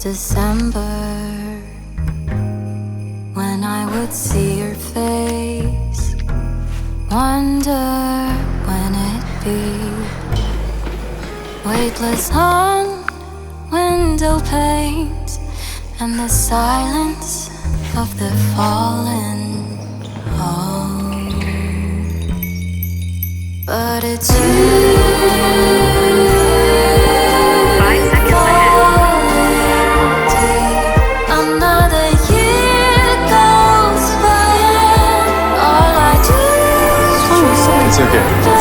December, when I would see your face, wonder when it'd be. Weightless on window panes and the silence of the fallen home. But it's you. It's okay.